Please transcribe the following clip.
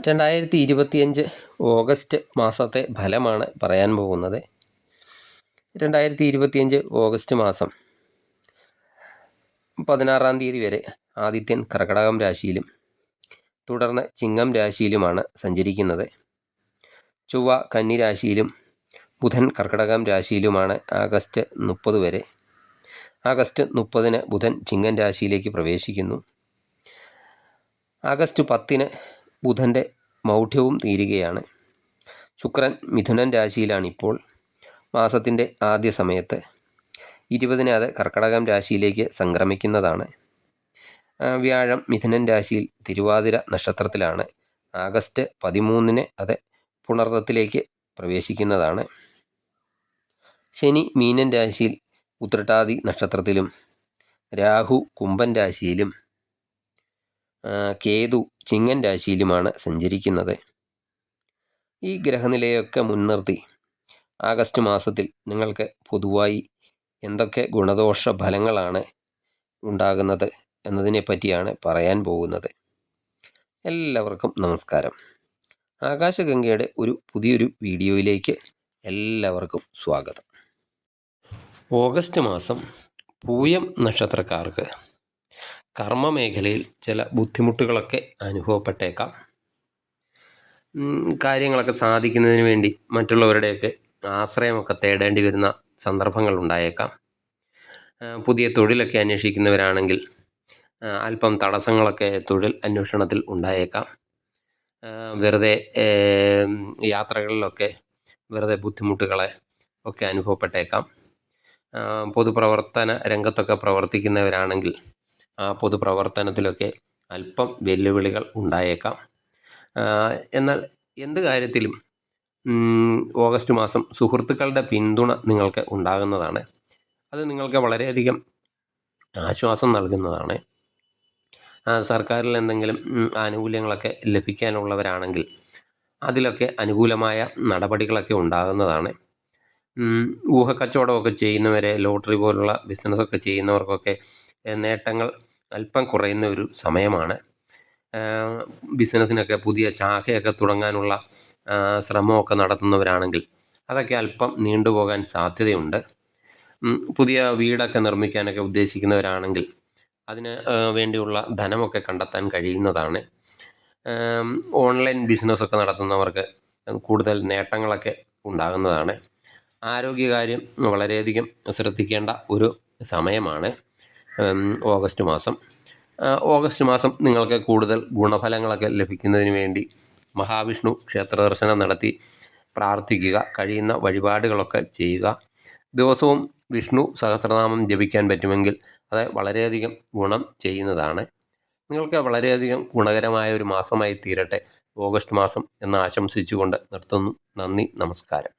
2025 August മാസത്തെ ഫലമാണ് പറയാൻ പോകുന്നത്. 2025 ഓഗസ്റ്റ് മാസം 16-ാം തീയതി വരെ ആദിത്യൻ കർക്കടകം രാശിയിലും തുടർന്ന് ചിങ്ങം രാശിയിലുമാണ് സഞ്ചരിക്കുന്നത്. ചൊവ്വ കന്നി രാശിയിലും ബുധൻ കർക്കടകം രാശിയിലുമാണ് ആഗസ്റ്റ് 30 വരെ. ആഗസ്റ്റ് 30-ന് ബുധൻ ചിങ്ങം രാശിയിലേക്ക് പ്രവേശിക്കുന്നു. ആഗസ്റ്റ് 10-ന് ബുധൻ്റെ മൗഢ്യവും തീരുകയാണ്. ശുക്രൻ മിഥുനൻ രാശിയിലാണിപ്പോൾ. മാസത്തിൻ്റെ ആദ്യ സമയത്ത് 20-ന് അത് കർക്കടകം രാശിയിലേക്ക് സംക്രമിക്കുന്നതാണ്. വ്യാഴം മിഥുനൻ രാശിയിൽ തിരുവാതിര നക്ഷത്രത്തിലാണ്. ആഗസ്റ്റ് 13-ന് അത് പുണർദത്തിലേക്ക് പ്രവേശിക്കുന്നതാണ്. ശനി മീനൻ രാശിയിൽ ഉത്രട്ടാതി നക്ഷത്രത്തിലും രാഹു കുംഭൻ രാശിയിലും കേതു ചിങ്ങൻ രാശിയിലുമാണ് സഞ്ചരിക്കുന്നത്. ഈ ഗ്രഹനിലയൊക്കെ മുൻനിർത്തി ആഗസ്റ്റ് മാസത്തിൽ നിങ്ങൾക്ക് പൊതുവായി എന്തൊക്കെ ഗുണദോഷ ഫലങ്ങളാണ് ഉണ്ടാകുന്നത് എന്നതിനെ പറ്റിയാണ് പറയാൻ പോകുന്നത്. എല്ലാവർക്കും നമസ്കാരം. ആകാശഗംഗയുടെ പുതിയൊരു വീഡിയോയിലേക്ക് എല്ലാവർക്കും സ്വാഗതം. ഓഗസ്റ്റ് മാസം പൂയം നക്ഷത്രക്കാർക്ക് കർമ്മമേഖലയിൽ ചില ബുദ്ധിമുട്ടുകളൊക്കെ അനുഭവപ്പെട്ടേക്കാം. കാര്യങ്ങളൊക്കെ സാധിക്കുന്നതിന് വേണ്ടി മറ്റുള്ളവരുടെയൊക്കെ ആശ്രയമൊക്കെ തേടേണ്ടി വരുന്ന സന്ദർഭങ്ങൾ ഉണ്ടായേക്കാം. പുതിയ തൊഴിലൊക്കെ അന്വേഷിക്കുന്നവരാണെങ്കിൽ അല്പം തടസ്സങ്ങളൊക്കെ തൊഴിൽ അന്വേഷണത്തിൽ ഉണ്ടായേക്കാം. വെറുതെ യാത്രകളിലൊക്കെ വെറുതെ ബുദ്ധിമുട്ടുകളെ ഒക്കെ അനുഭവപ്പെട്ടേക്കാം. പൊതുപ്രവർത്തന രംഗത്തൊക്കെ പ്രവർത്തിക്കുന്നവരാണെങ്കിൽ ആ പൊതുപ്രവർത്തനത്തിലൊക്കെ അല്പം വെല്ലുവിളികൾ ഉണ്ടായേക്കാം. എന്നാൽ എന്ത് കാര്യത്തിലും ഓഗസ്റ്റ് മാസം സുഹൃത്തുക്കളുടെ പിന്തുണ നിങ്ങൾക്ക് ഉണ്ടാകുന്നതാണ്. അത് നിങ്ങൾക്ക് വളരെയധികം ആശ്വാസം നൽകുന്നതാണ്. സർക്കാരിൽ എന്തെങ്കിലും ആനുകൂല്യങ്ങളൊക്കെ ലഭിക്കാനുള്ളവരാണെങ്കിൽ അതിലൊക്കെ അനുകൂലമായ നടപടികളൊക്കെ ഉണ്ടാകുന്നതാണ്. ഊഹക്കച്ചവടമൊക്കെ ചെയ്യുന്നവരെ, ലോട്ടറി പോലുള്ള ബിസിനസ്സൊക്കെ ചെയ്യുന്നവർക്കൊക്കെ നേട്ടങ്ങൾ അല്പം കുറയുന്ന ഒരു സമയമാണ്. ബിസിനസ്സിനൊക്കെ പുതിയ ശാഖയൊക്കെ തുടങ്ങാനുള്ള ശ്രമമൊക്കെ നടത്തുന്നവരാണെങ്കിൽ അതൊക്കെ അല്പം നീണ്ടുപോകാൻ സാധ്യതയുണ്ട്. പുതിയ വീടൊക്കെ നിർമ്മിക്കാനൊക്കെ ഉദ്ദേശിക്കുന്നവരാണെങ്കിൽ അതിന് വേണ്ടിയുള്ള ധനമൊക്കെ കണ്ടെത്താൻ കഴിയുന്നതാണ്. ഓൺലൈൻ ബിസിനസ്സൊക്കെ നടത്തുന്നവർക്ക് കൂടുതൽ നേട്ടങ്ങളൊക്കെ ഉണ്ടാകുന്നതാണ്. ആരോഗ്യകാര്യം വളരെയധികം ശ്രദ്ധിക്കേണ്ട ഒരു സമയമാണ് ഓഗസ്റ്റ് മാസം. ഓഗസ്റ്റ് മാസം നിങ്ങൾക്ക് കൂടുതൽ ഗുണഫലങ്ങളൊക്കെ ലഭിക്കുന്നതിന് വേണ്ടി മഹാവിഷ്ണു ക്ഷേത്ര ദർശനം നടത്തി പ്രാർത്ഥിക്കുക, കഴിയുന്ന വഴിപാടുകളൊക്കെ ചെയ്യുക. ദിവസവും വിഷ്ണു സഹസ്രനാമം ജപിക്കാൻ പറ്റുമെങ്കിൽ അത് വളരെയധികം ഗുണം ചെയ്യുന്നതാണ്. നിങ്ങൾക്ക് വളരെയധികം ഗുണകരമായ ഒരു മാസമായി തീരട്ടെ ഓഗസ്റ്റ് മാസം എന്ന് ആശംസിച്ചുകൊണ്ട് നിർത്തുന്നു. നന്ദി, നമസ്കാരം.